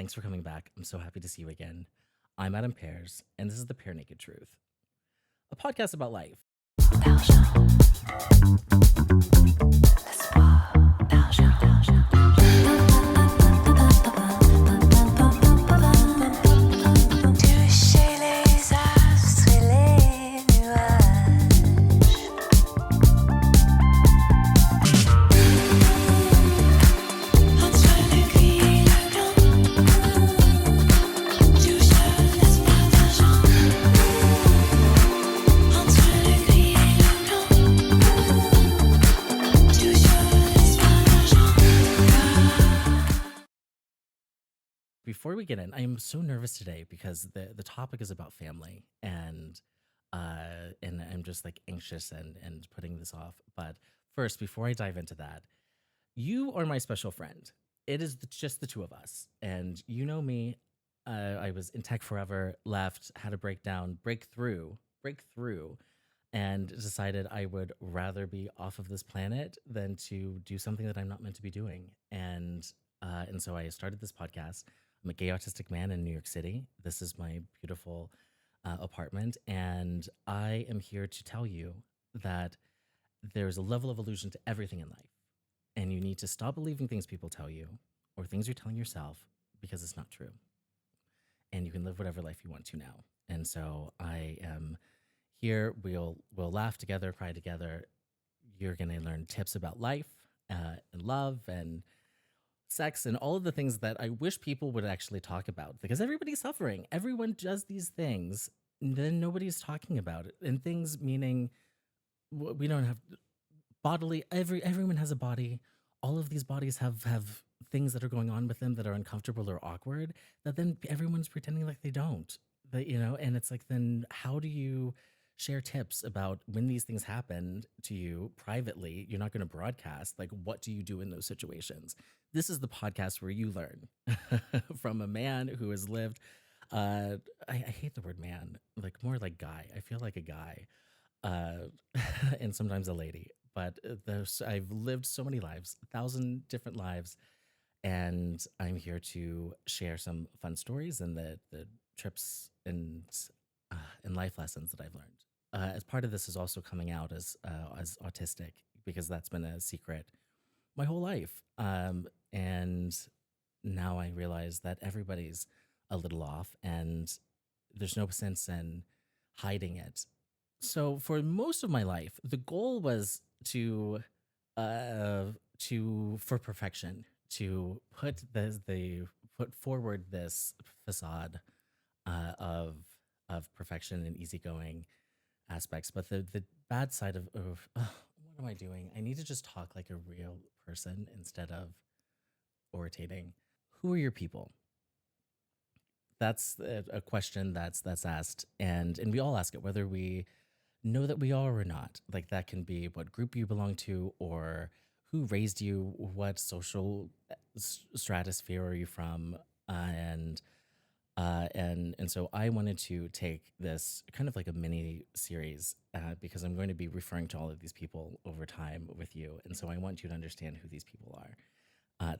Thanks for coming back. I'm so happy to see you again. I'm Adam Pears, and this is the PEAR Naked Truth, a podcast about life. Toucher les astres et les nuages. Entre le gris et le blanc, touche l'espace d'argent. Entre le gris et le blanc, touche l'espace d'argent. Before we get in, I am so nervous today because the topic is about family, and I'm just like anxious and putting this off. But first, before I dive into that, you are my special friend. It is just the two of us, and you know me. I was in tech forever, left, had a breakthrough, and decided I would rather be off of this planet than to do something that I'm not meant to be doing. And so I started this podcast. I'm a gay autistic man in New York City. This is my beautiful apartment, and I am here to tell you that there's a level of illusion to everything in life, and you need to stop believing things people tell you or things you're telling yourself because it's not true. And you can live whatever life you want to now. And so I am here. We'll laugh together, cry together. You're gonna learn tips about life and love and sex and all of the things that I wish people would actually talk about because everybody's suffering. Everyone does these things, and then nobody's talking about it. And things meaning we don't have bodily. Everyone has a body. All of these bodies have things that are going on with them that are uncomfortable or awkward. That then everyone's pretending like they don't. And it's like, then how do you share tips about when these things happen to you privately? You're not going to broadcast. Like, what do you do in those situations? This is the podcast where you learn from a man who has lived. I hate the word man, like more like guy. I feel like a guy, uh, and sometimes a lady. But I've lived so many lives, 1,000 different lives, and I'm here to share some fun stories and the trips and life lessons that I've learned. As part of this is also coming out as autistic because that's been a secret my whole life. And now I realize that everybody's a little off, and there's no sense in hiding it. So for most of my life, the goal was uh for perfection, to put forward this facade of perfection and easygoing aspects. But the bad side of what am I doing? I need to just talk like a real person instead of orating. Who are your people? That's a question that's asked, and we all ask it whether we know that we are or not. Like, that can be what group you belong to, or who raised you, what social stratosphere are you from, and so I wanted to take this kind of like a mini series because I'm going to be referring to all of these people over time with you, and so I want you to understand who these people are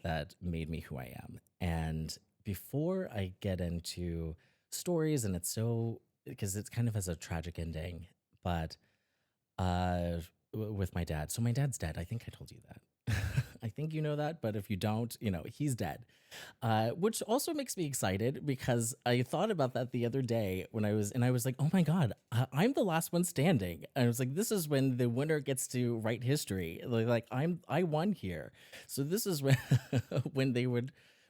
that made me who I am. And before I get into stories, and it's so because it's kind of has a tragic ending, but with my dad. So my dad's dead. I think I told you that. I think you know that, but if you don't, he's dead. Which also makes me excited because I thought about that the other day when I was like, oh my God, I'm the last one standing. And I was like, this is when the winner gets to write history. Like I won here. So this is when when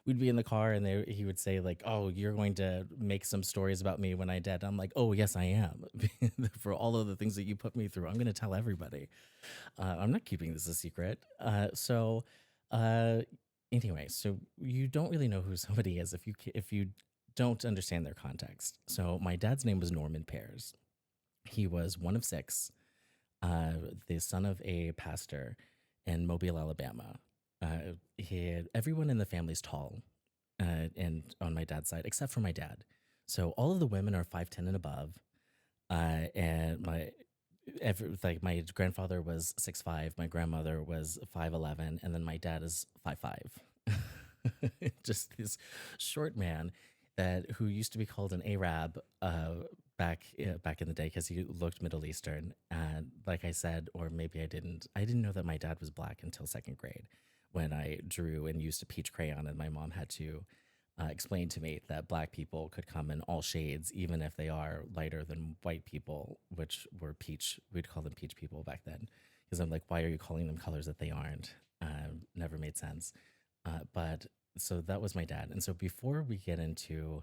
we'd be in the car and he would say like, oh, you're going to make some stories about me when I'm dead. I'm like, oh yes, I am. For all of the things that you put me through, I'm going to tell everybody. I'm not keeping this a secret. Uh, anyway, so you don't really know who somebody is if you don't understand their context. So my dad's name was Norman Pears. He was one of six, the son of a pastor in Mobile, Alabama. Everyone in the family's tall, and on my dad's side, except for my dad. So all of the women are 5'10" and above, and like my grandfather was 6'5", my grandmother was 5'11", and then my dad is 5'5". just this short man that who used to be called an Arab back in the day because he looked Middle Eastern. And like I said, or maybe I didn't know that my dad was black until second grade when I drew and used a peach crayon, and my mom had to explain to me that black people could come in all shades, even if they are lighter than white people, which were peach. We'd call them peach people back then. Because I'm like, why are you calling them colors that they aren't? Never made sense. But so that was my dad. And so before we get into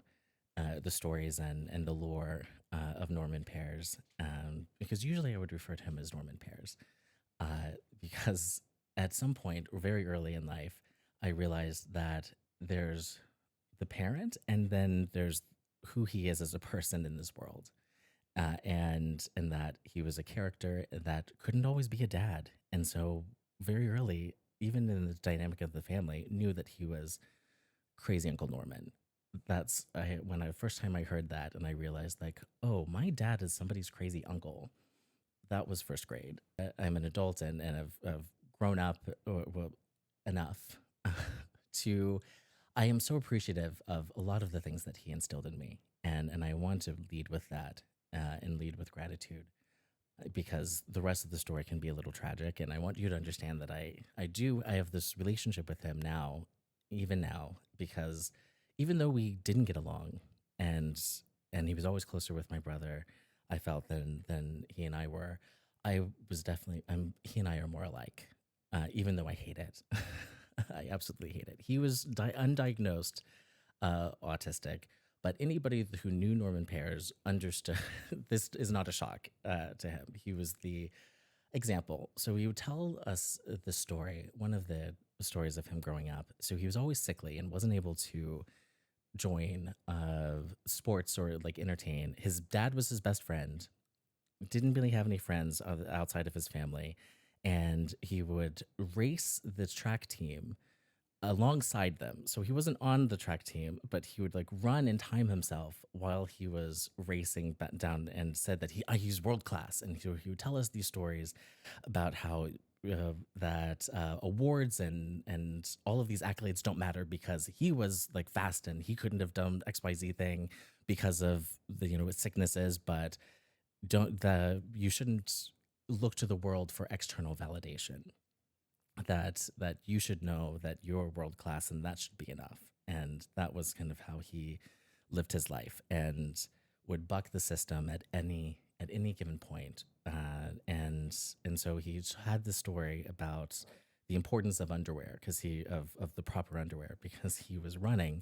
the stories and the lore of Norman Pears, because usually I would refer to him as Norman Pears, because at some point, very early in life, I realized that there's the parent and then there's who he is as a person in this world. And that he was a character that couldn't always be a dad. And so very early, even in the dynamic of the family, knew that he was crazy Uncle Norman. When I first time I heard that and I realized like, oh, my dad is somebody's crazy uncle. That was first grade. I'm an adult and I've grown up well, enough to. I am so appreciative of a lot of the things that he instilled in me, and I want to lead with that and lead with gratitude because the rest of the story can be a little tragic, and I want you to understand that I have this relationship with him now, even now, because even though we didn't get along, and he was always closer with my brother, I felt than he and I were. I was definitely he and I are more alike, even though I hate it. I absolutely hate it. He was undiagnosed autistic, but anybody who knew Norman Pears understood this is not a shock to him. He was the example. So he would tell us the story, one of the stories of him growing up. So he was always sickly and wasn't able to join sports or like entertain. His dad was his best friend, didn't really have any friends outside of his family. And he would race the track team alongside them. So he wasn't on the track team, but he would like run and time himself while he was racing down and said that he's world class. And he would tell us these stories about how that awards and all of these accolades don't matter because he was like fast and he couldn't have done XYZ thing because of the sicknesses, but you shouldn't look to the world for external validation, that you should know that you're world class and that should be enough. And that was kind of how he lived his life and would buck the system at any given point. And so he had this story about the importance of underwear because of the proper underwear because he was running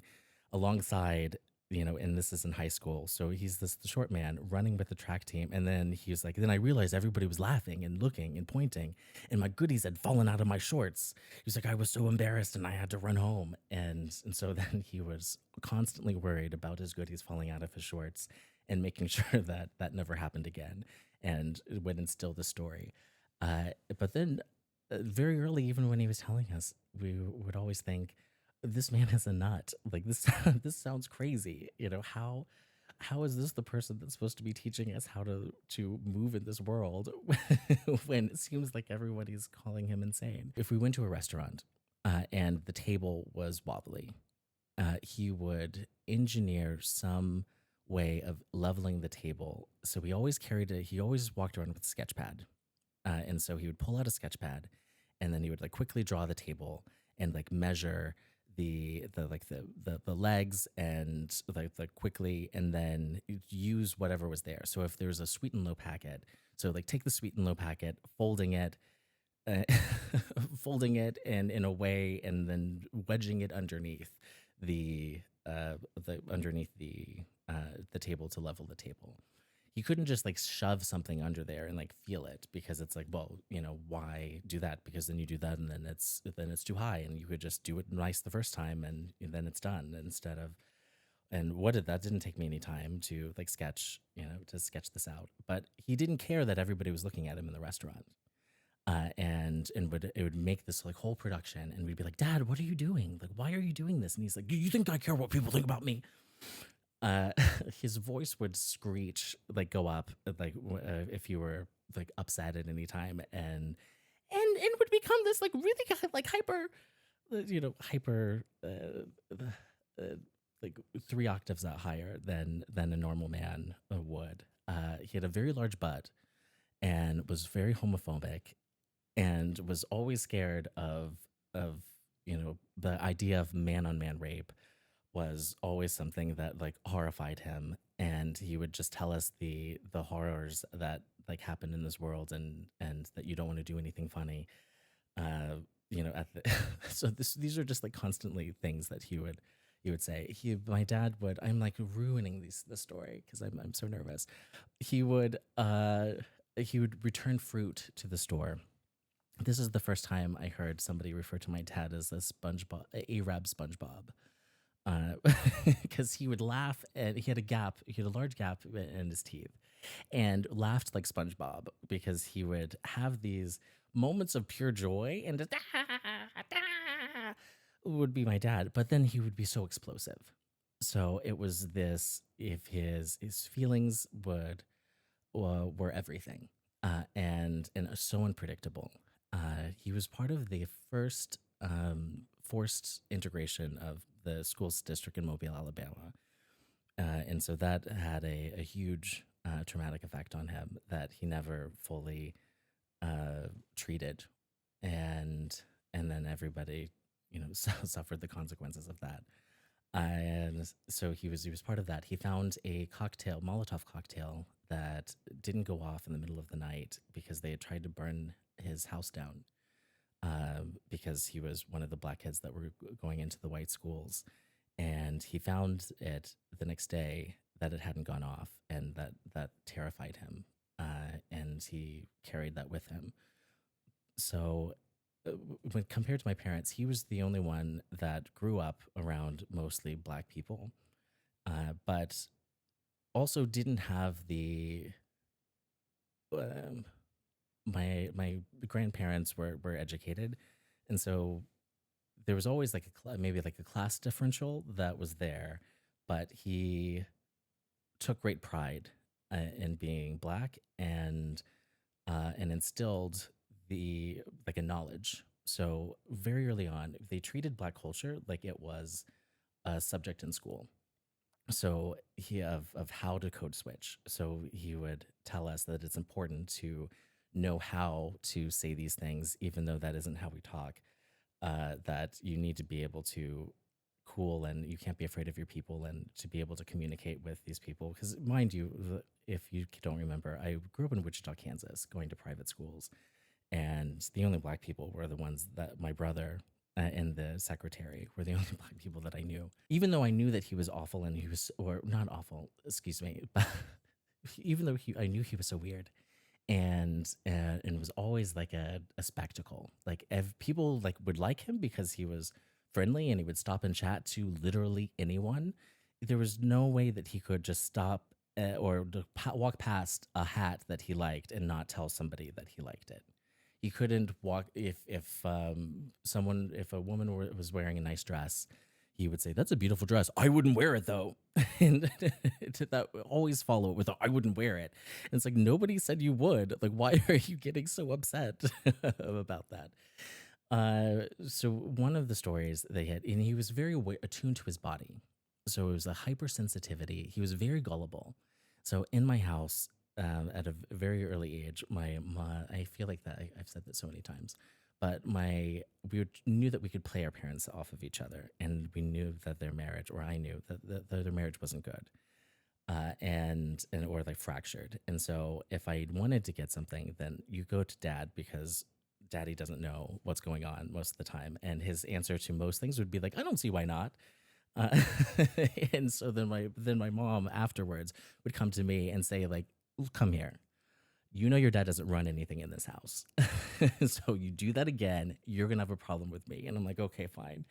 alongside, and this is in high school. So he's the short man running with the track team. And then he was like, then I realized everybody was laughing and looking and pointing, and my goodies had fallen out of my shorts. He was like, I was so embarrassed and I had to run home. And so then he was constantly worried about his goodies falling out of his shorts and making sure that that never happened again. And it would instill the story. But then very early, even when he was telling us, we would always think, this man is a nut. Like this, this sounds crazy. How is this the person that's supposed to be teaching us how to move in this world when it seems like everybody's calling him insane? If we went to a restaurant and the table was wobbly, he would engineer some way of leveling the table. So he always he always walked around with a sketch pad. And so he would pull out a sketch pad and then he would like quickly draw the table and like measure the legs and like quickly, and then use whatever was there. So if there's a sweet and low packet, so like take the sweet and low packet, uh, folding it in a way, and then wedging it underneath the table to level the table. He couldn't just like shove something under there and like feel it because it's like, well, why do that? Because then you do that and then it's too high, and you could just do it nice the first time and then it's done instead of. And that didn't take me any time to like to sketch this out, but he didn't care that everybody was looking at him in the restaurant. It would make this like whole production, and we'd be like, Dad, what are you doing? Like, why are you doing this? And he's like, you think I care what people think about me? uh his voice would screech, like go up, like if you were like upset at any time, and would become this like really like hyper hyper, like 3 octaves that higher than a normal man would. He had a very large butt and was very homophobic and was always scared of the idea of man on man rape was always something that like horrified him, and he would just tell us the horrors that like happen in this world, and that you don't want to do anything funny. At the these are just like constantly things that he would say. My dad would, I'm like ruining the story because I'm so nervous. He would return fruit to the store. This is the first time I heard somebody refer to my dad as a SpongeBob, a Arab SpongeBob, because he would laugh and he had a large gap in his teeth, and laughed like SpongeBob because he would have these moments of pure joy and just, would be my dad, but then he would be so explosive. So it was this, if his feelings were everything, and so unpredictable. He was part of the first forced integration of the schools district in Mobile, Alabama, and so that had a huge traumatic effect on him that he never fully treated, and then everybody suffered the consequences of that. And so he was part of that. He found a cocktail, Molotov cocktail, that didn't go off in the middle of the night because they had tried to burn his house down, because he was one of the black kids that were going into the white schools. And he found it the next day that it hadn't gone off, and that terrified him. And he carried that with him. So, when compared to my parents, he was the only one that grew up around mostly black people, but also didn't have the um, my grandparents were educated, and so there was always like maybe like a class differential that was there, but he took great pride in being black, and instilled the like a knowledge. So very early on, they treated black culture like it was a subject in school. So he of how to code switch. So he would tell us that it's important to know how to say these things, even though that isn't how we talk. That you need to be able to cool, and you can't be afraid of your people, and to be able to communicate with these people. Because mind you, if you don't remember, I grew up in Wichita, Kansas, going to private schools, and the only black people were the ones that my brother and the secretary were the only black people that I knew. Even though I knew that he was awful, and he was, or not awful, excuse me, but even though I knew he was so weird, and was always like a spectacle. Like if people like would like him because he was friendly and he would stop and chat to literally anyone, there was no way that he could just stop or walk past a hat that he liked and not tell somebody that he liked it. He couldn't walk if a woman was wearing a nice dress, he would say, "That's a beautiful dress. I wouldn't wear it though," and that would always follow it with, "I wouldn't wear it." And it's like nobody said you would. Like, why are you getting so upset about that? So one of the stories they had, and he was very attuned to his body. So it was a hypersensitivity. He was very gullible. So in my house, at a very early age, I feel like that I've said that so many times, but knew that we could play our parents off of each other, and we knew that their marriage, or I knew that their marriage wasn't good, and or like fractured. And so if I wanted to get something, then you go to dad because daddy doesn't know what's going on most of the time, and his answer to most things would be like, "I don't see why not." Uh, and so then my mom afterwards would come to me and say like, "Come here. You know your dad doesn't run anything in this house. So you do that again, you're gonna have a problem with me." And I'm like, "Okay, fine."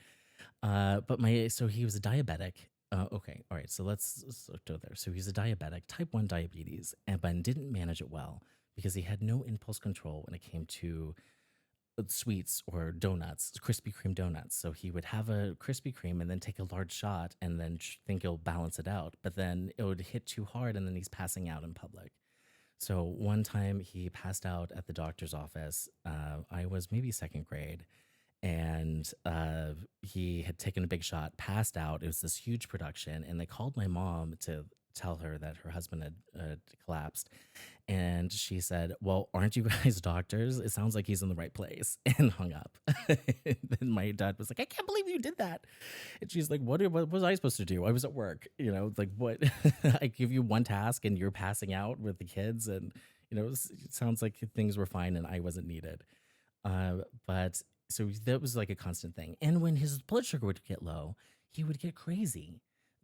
But so he was a diabetic. Okay, all right. So let's go there. So he's a diabetic, type 1 diabetes, and but didn't manage it well because he had no impulse control when it came to sweets or donuts, Krispy Kreme donuts. So he would have a Krispy Kreme and then take a large shot and then think he'll balance it out, but then it would hit too hard and then he's passing out in public. So one time he passed out at the doctor's office. I was maybe second grade, and he had taken a big shot, passed out. It was this huge production, and they called my mom to tell her that her husband had collapsed. And she said, "Well, aren't you guys doctors? It sounds like he's in the right place," and hung up. And then my dad was like, "I can't believe you did that." And she's like, what was I supposed to do? I was at work, like what? I give you one task and you're passing out with the kids. And, it sounds like things were fine and I wasn't needed. But so that was like a constant thing. And when his blood sugar would get low, he would get crazy,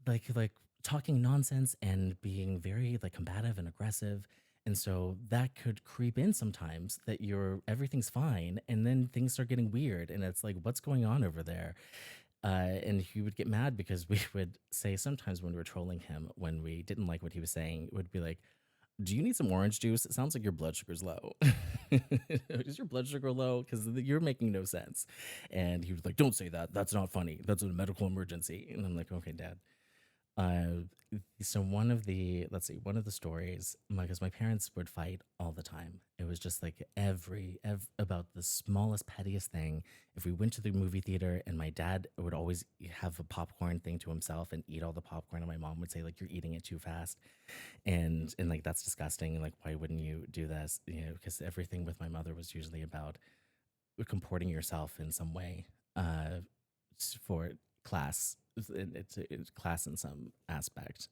like talking nonsense and being very like combative and aggressive. And so that could creep in sometimes that everything's fine, and then things start getting weird, and it's like, what's going on over there? And he would get mad because we would say sometimes when we were trolling him, when we didn't like what he was saying, it would be like, "Do you need some orange juice? It sounds like your blood sugar's low." Is your blood sugar low? Because you're making no sense. And he was like, "Don't say that. That's not funny. That's a medical emergency." And I'm like, "Okay, Dad." Uh, so let's see, one of the stories, because my parents would fight all the time. It was just like about the smallest, pettiest thing. If we went to the movie theater and my dad would always have a popcorn thing to himself and eat all the popcorn, and my mom would say like, "You're eating it too fast," and like that's disgusting. And like, why wouldn't you do this? Because everything with my mother was usually about comporting yourself in some way for class. It's class in some aspect.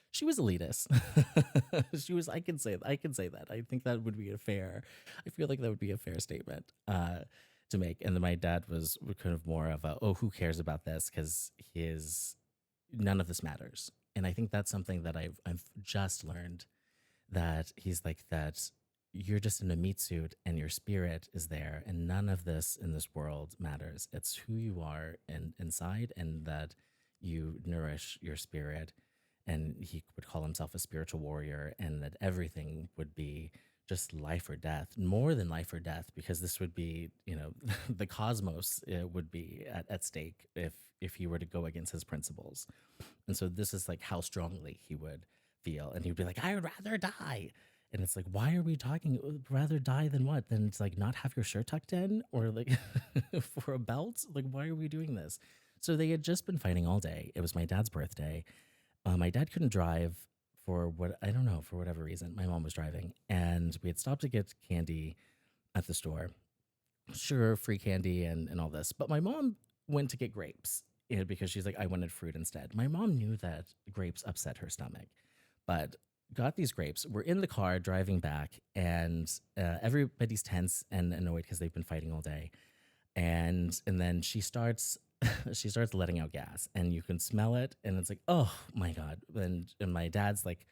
She was elitist. She was. I can say that. I think that would be a fair. I feel like that would be a fair statement to make. And then my dad was kind of more of a, oh, who cares about this? Because his none of this matters. And I think that's something that I've just learned, that he's like that, you're just in a meat suit and your spirit is there, and none of this in this world matters. It's who you are inside, and that you nourish your spirit. And he would call himself a spiritual warrior, and that everything would be just life or death, more than life or death, because this would be, the cosmos would be at stake if he were to go against his principles. And so this is like how strongly he would feel. And he'd be like, "I would rather die." And it's like, why are we talking rather die than what? Then it's like not have your shirt tucked in, or like for a belt? Like, why are we doing this? So they had just been fighting all day. It was my dad's birthday. My dad couldn't drive for what, I don't know, for whatever reason. My mom was driving, and we had stopped to get candy at the store. Sure, free candy and all this. But my mom went to get grapes, because she's like, "I wanted fruit instead." My mom knew that grapes upset her stomach, but got these grapes. We're in the car driving back, and everybody's tense and annoyed because they've been fighting all day. And then she starts she starts letting out gas, and you can smell it, and it's like, oh my god. And my dad's like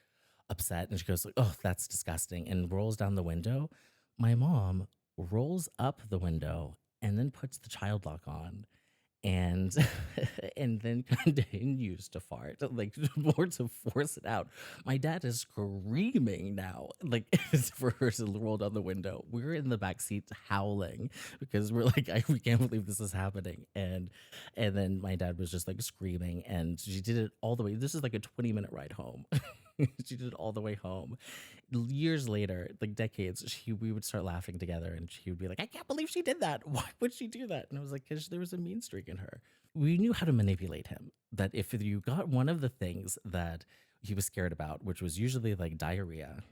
upset, and she goes like, "Oh, that's disgusting," and rolls down the window. My mom rolls up the window and then puts the child lock on, and and then continues to fart, like more to force it out. My dad is screaming now, like for her to roll down the window. We're in the back seat howling because we're like, we can't believe this is happening. And then my dad was just like screaming, and she did it all the way. This is like a 20-minute ride home. She did it all the way home. Years later, like decades, we would start laughing together, and she would be like, "I can't believe she did that. Why would she do that?" And I was like, "Because there was a mean streak in her." We knew how to manipulate him. That if you got one of the things that he was scared about, which was usually like diarrhea,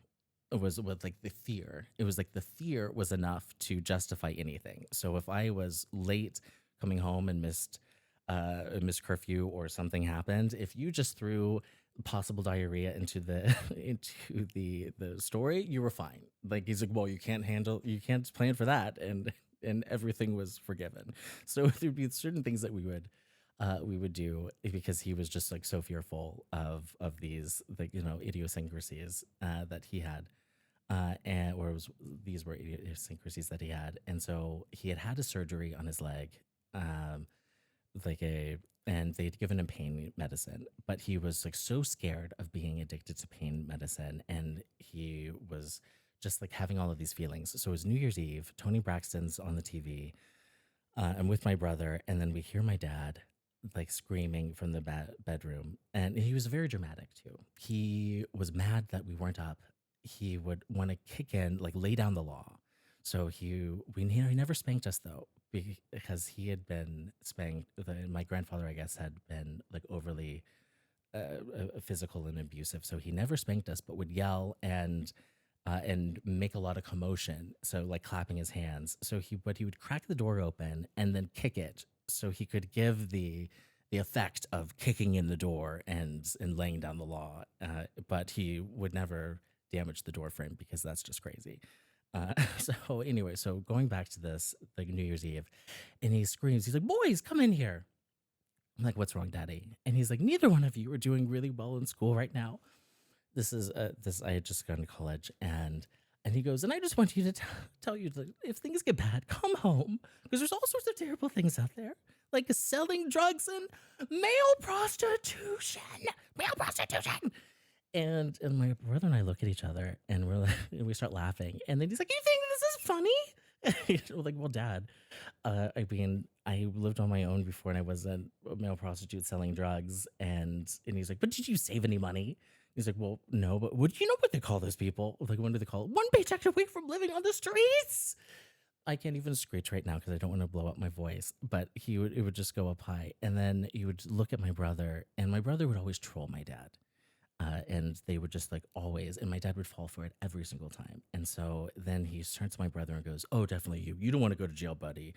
it was with like the fear. It was like the fear was enough to justify anything. So if I was late coming home and missed curfew, or something happened, if you just threw possible diarrhea into the into the story, you were fine. Like he's like, "Well, you can't plan for that," and everything was forgiven. So there'd be certain things that we would do, because he was just like so fearful of these, like, idiosyncrasies that he had. And or it was These were idiosyncrasies that he had. And so he had a surgery on his leg, um like a and they'd given him pain medicine, but he was like so scared of being addicted to pain medicine, and he was just like having all of these feelings. So it was New Year's Eve, Tony Braxton's on the TV. I'm with my brother, and then we hear my dad like screaming from the bedroom, and he was very dramatic too. He was mad that we weren't up. He would want to kick in, like lay down the law. So he never spanked us though, because he had been spanked. My grandfather, I guess, had been like overly physical and abusive. So he never spanked us, but would yell and make a lot of commotion. So like clapping his hands. So he would crack the door open and then kick it, so he could give the effect of kicking in the door and laying down the law. But he would never damage the door frame because that's just crazy. So anyway, so going back to this, like New Year's Eve, and he screams, he's like, "Boys, come in here." I'm like, "What's wrong, Daddy?" And he's like, "Neither one of you are doing really well in school right now." This I had just gone to college, and he goes, "And I just want you to tell you that if things get bad, come home, because there's all sorts of terrible things out there, like selling drugs and male prostitution, male prostitution." And my brother and I look at each other, and we're like, and we start laughing, and then he's like, "You think this is funny?" We're like, "Well, Dad, I mean, I lived on my own before, and I was a male prostitute selling drugs." And he's like, "But did you save any money?" He's like, "Well, no, but would you know what they call those people? Like, what do they call it? One paycheck away from living on the streets." I can't even screech right now because I don't want to blow up my voice. But it would just go up high, and then he would look at my brother, and my brother would always troll my dad. And they would just like always, and my dad would fall for it every single time. And so then he turns to my brother and goes, "Oh, definitely you. You don't want to go to jail, buddy."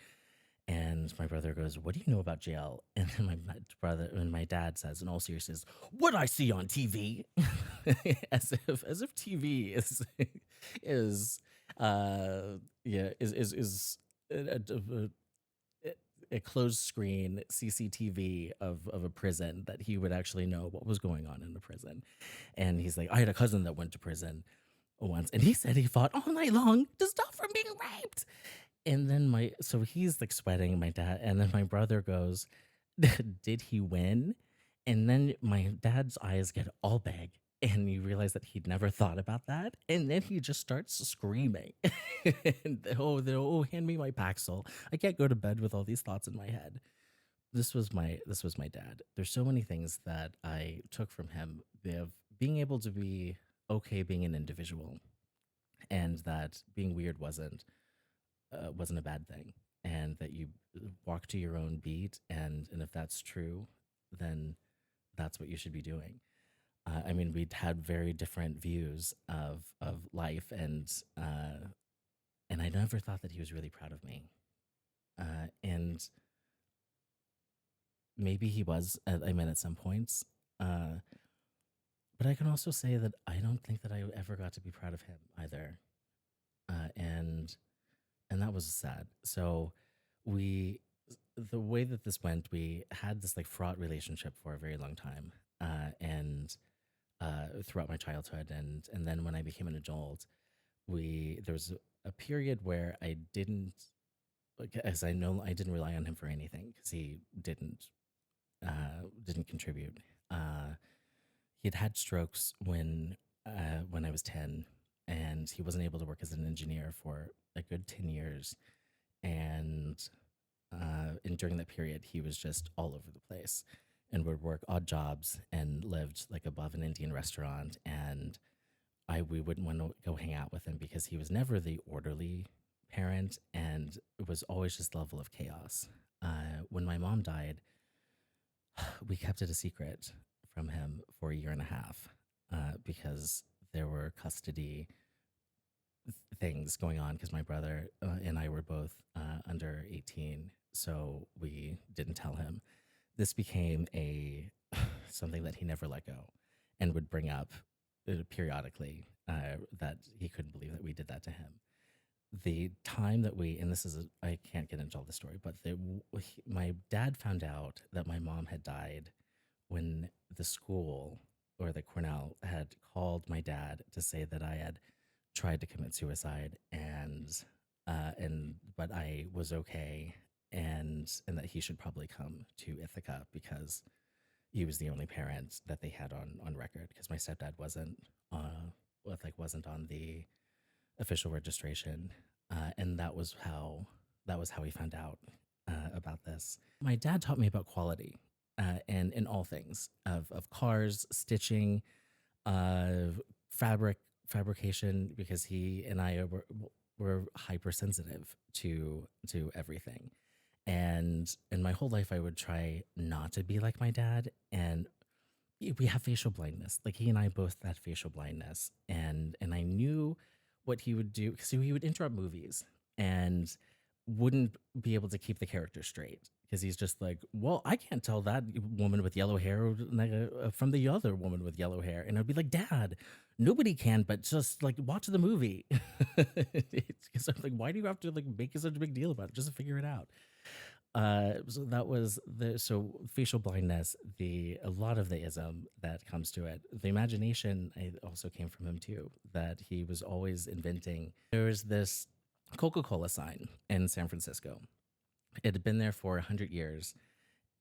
And my brother goes, "What do you know about jail?" And then my brother and my dad says, in all seriousness, "What I see on TV," as if TV is yeah is a closed screen CCTV of a prison, that he would actually know what was going on in the prison. And he's like, "I had a cousin that went to prison once, and he said he fought all night long to stop from being raped." And then so he's like sweating, my dad, and then my brother goes, "Did he win?" And then my dad's eyes get all big, and you realize that he'd never thought about that. And then he just starts screaming, and, oh, hand me my Paxil. I can't go to bed with all these thoughts in my head. This was my dad. There's so many things that I took from him, of being able to be okay being an individual, and that being weird wasn't a bad thing, and that you walk to your own beat, and if that's true, then that's what you should be doing. I mean, we'd had very different views of life, and I never thought that he was really proud of me. And maybe he was, I mean, at some points. Uh, but I can also say that I don't think that I ever got to be proud of him either. And that was sad. So we the way that this went, we had this like fraught relationship for a very long time, and throughout my childhood, and then when I became an adult, we there was a period where I didn't, like, as I know, I didn't rely on him for anything because he didn't contribute. Uh, he had had strokes when I was 10, and he wasn't able to work as an engineer for a good 10 years. And during that period, he was just all over the place and would work odd jobs and lived like above an Indian restaurant. And we wouldn't want to go hang out with him because he was never the orderly parent, and it was always just level of chaos. When my mom died, we kept it a secret from him for a year and a half, because there were custody things going on, because my brother and I were both under 18, so we didn't tell him. This became a something that he never let go, and would bring up periodically, that he couldn't believe that we did that to him. The time that we, and this is, I can't get into all the story, but my dad found out that my mom had died when the school, or the Cornell, had called my dad to say that I had tried to commit suicide, and but I was okay, and that he should probably come to Ithaca because he was the only parent that they had on record, because my stepdad wasn't on the official registration, and that was how he found out about this. My dad taught me about quality, and in all things of cars, stitching, uh, fabrication, because he and I were hypersensitive to everything. And my whole life I would try not to be like my dad, and we have facial blindness. Like he and I both had facial blindness, and I knew what he would do because he would interrupt movies and wouldn't be able to keep the character straight because he's just like, well, I can't tell that woman with yellow hair from the other woman with yellow hair, and I'd be like, Dad, nobody can, but just like watch the movie. Because I'm like, why do you have to like make such a big deal about it? Just figure it out. So that was the so facial blindness, the a lot of the ism that comes to it. The imagination I also came from him too, that he was always inventing. There was this Coca-Cola sign in San Francisco. It had been there for 100 years,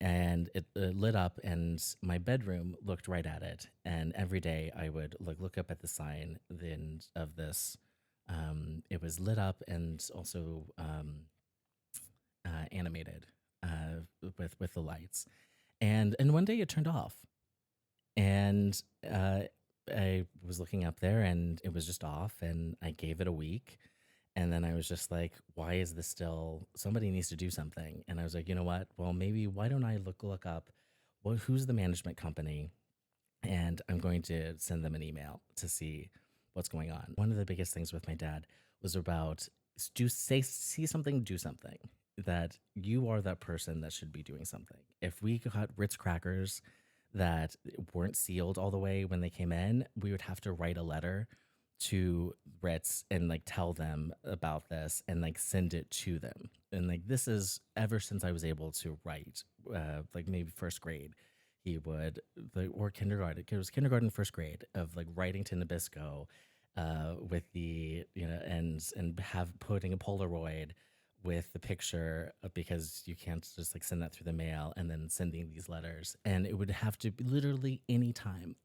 and it lit up, and my bedroom looked right at it. And every day I would look up at the sign then of this. It was lit up and also animated with the lights. And one day it turned off, and I was looking up there, and it was just off, and I gave it a week. And then I was just like, why is this still? Somebody needs to do something. And I was like, you know what? Well, maybe why don't I look up, well, who's the management company, and I'm going to send them an email to see what's going on. One of the biggest things with my dad was about see something, do something. That you are that person that should be doing something. If we got Ritz crackers that weren't sealed all the way when they came in, we would have to write a letter to Ritz and like tell them about this and like send it to them. And like this is ever since I was able to write, like maybe first grade, he would or kindergarten. It was kindergarten, first grade of like writing to Nabisco, with the and have putting a Polaroid with the picture, because you can't just like send that through the mail, and then sending these letters. And it would have to be literally anytime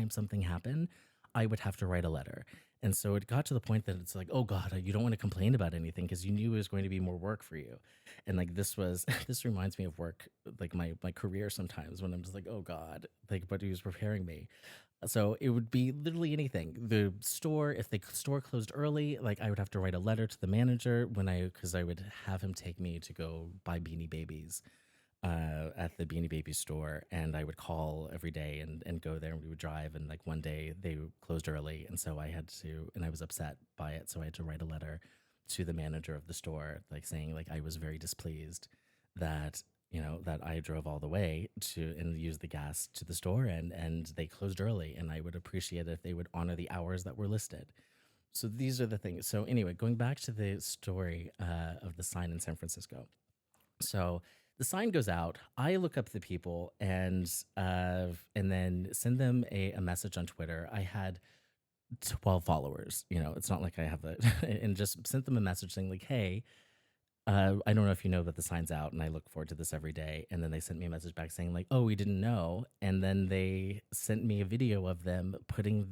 something happened, I would have to write a letter. And so it got to the point that it's like, oh God, you don't want to complain about anything because you knew it was going to be more work for you. And like this was this reminds me of work, like my career sometimes, when I'm just like, oh God, like, but he was preparing me. So it would be literally anything. The store, if the store closed early, like I would have to write a letter to the manager because I would have him take me to go buy Beanie Babies at the Beanie Babies store, and I would call every day and go there, and we would drive. And like one day they closed early, and so I had to, and I was upset by it, so I had to write a letter to the manager of the store, like saying like I was very displeased that that I drove all the way to and used the gas to the store, and they closed early, and I would appreciate it if they would honor the hours that were listed. So these are the things. So anyway, going back to the story of the sign in San Francisco. So the sign goes out. I look up the people and then send them a message on Twitter. I had 12 followers. It's not like I have that, and just sent them a message saying like, "Hey, I don't know if you know that the sign's out, and I look forward to this every day." And then they sent me a message back saying like, "Oh, we didn't know." And then they sent me a video of them putting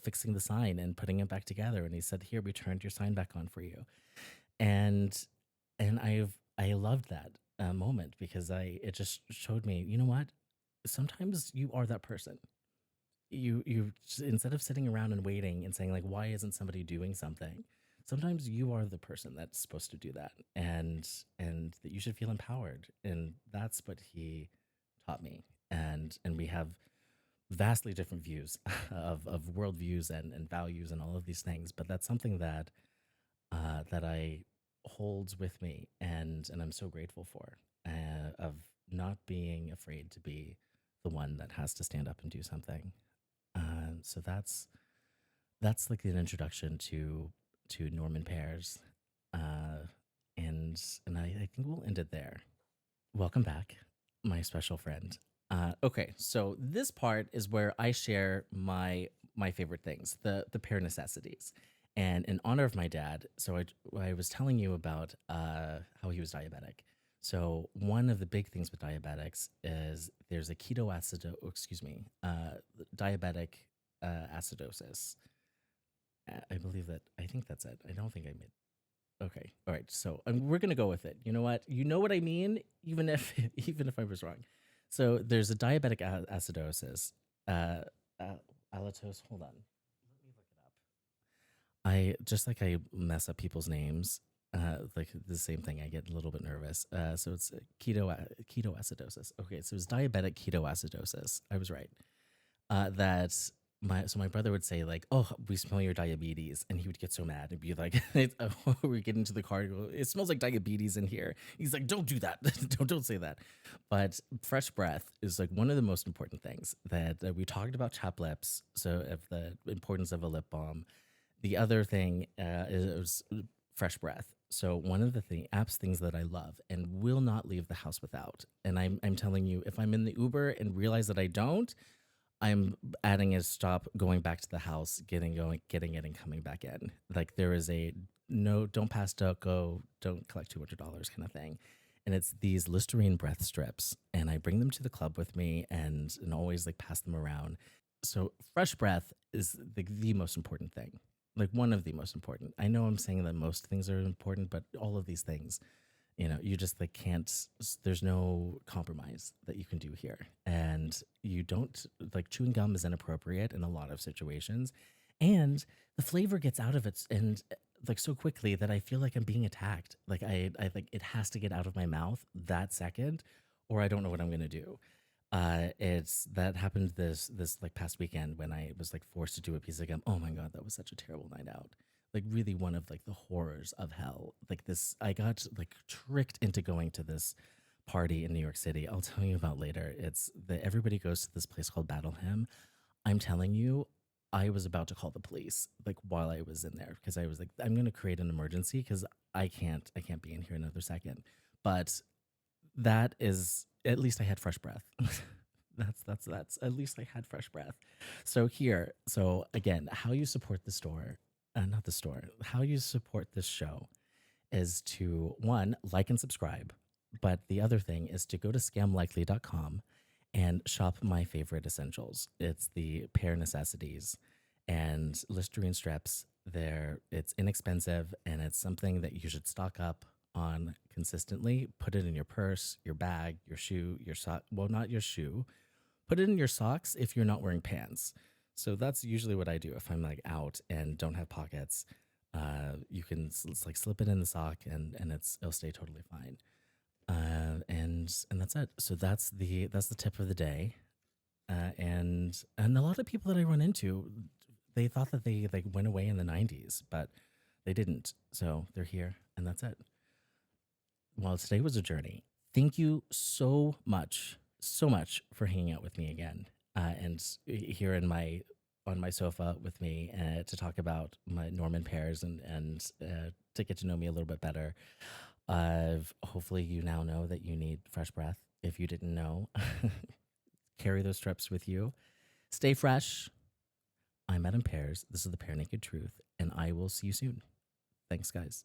fixing the sign and putting it back together. And he said, "Here, we turned your sign back on for you." And I loved that moment because it just showed me, you know what? Sometimes you are that person. Instead of sitting around and waiting and saying like, why isn't somebody doing something? Sometimes you are the person that's supposed to do that, and that you should feel empowered. And that's what he taught me. And we have vastly different views of worldviews and values and all of these things, but that's something that I holds with me, and I'm so grateful for, of not being afraid to be the one that has to stand up and do something. So that's like an introduction to Norman Pears, and I think we'll end it there. Welcome back, my special friend. Okay, so this part is where I share my favorite things, the pair necessities. And in honor of my dad, so I was telling you about how he was diabetic. So one of the big things with diabetics is there's a diabetic acidosis. I think that's it. I don't think I made. Okay, all right. So we're gonna go with it. You know what? You know what I mean, even if even if I was wrong. So there's a diabetic acidosis. Alatos. Hold on. Let me look it up. I mess up people's names. like the same thing. I get a little bit nervous. So it's ketoacidosis. Okay, so it's diabetic ketoacidosis. I was right. That my brother would say like, "Oh, we smell your diabetes," and he would get so mad and be like, "We get into the car, and go, it smells like diabetes in here." He's like, "Don't do that. Don't say that." But fresh breath is like one of the most important things that we talked about. Chapped lips, so of the importance of a lip balm. The other thing is fresh breath. So one of the apps things that I love and will not leave the house without, and I'm telling you, if I'm in the Uber and realize that I don't, I'm adding a stop, going back to the house, getting it, and coming back in. Like there is a no, don't pass, don't go, don't collect $200 kind of thing. And it's these Listerine breath strips, and I bring them to the club with me, and always like pass them around. So fresh breath is the most important thing, like one of the most important. I know I'm saying that most things are important, but all of these things, you just like can't, there's no compromise that you can do here. And you don't, like, chewing gum is inappropriate in a lot of situations, and the flavor gets out of it and like so quickly that I feel like I'm being attacked. Like I like it has to get out of my mouth that second, or I don't know what I'm gonna do. It's that happened this like past weekend when I was like forced to do a piece of gum. Oh my god, that was such a terrible night out. Like really one of like the horrors of hell. Like this, I got like tricked into going to this party in New York City. I'll tell you about later. It's the everybody goes to this place called Battle Hymn. I'm telling you, I was about to call the police like while I was in there because I was like, I'm gonna create an emergency because I can't be in here another second. But that is at least I had fresh breath. That's at least I had fresh breath. So again, how you support the store, not the store, how you support this show is to one, like and subscribe. But the other thing is to go to scamlikely.com and shop my favorite essentials. It's the Pear necessities and Listerine strips. It's inexpensive and it's something that you should stock up on consistently. Put it in your purse, your bag, your shoe, your sock. Well, not your shoe. Put it in your socks if you're not wearing pants. So that's usually what I do if I'm like out and don't have pockets. You can like slip it in the sock and it'll stay totally fine. And that's it. So that's the tip of the day. And a lot of people that I run into, they thought that they like went away in the '90s, but they didn't. So they're here, and that's it. Well, today was a journey. Thank you so much for hanging out with me again, and here in my on my sofa with me to talk about my Norman Pears and to get to know me a little bit better. Hopefully, you now know that you need fresh breath. If you didn't know, carry those strips with you. Stay fresh. I'm Adam Pears. This is the Pear Naked Truth, and I will see you soon. Thanks, guys.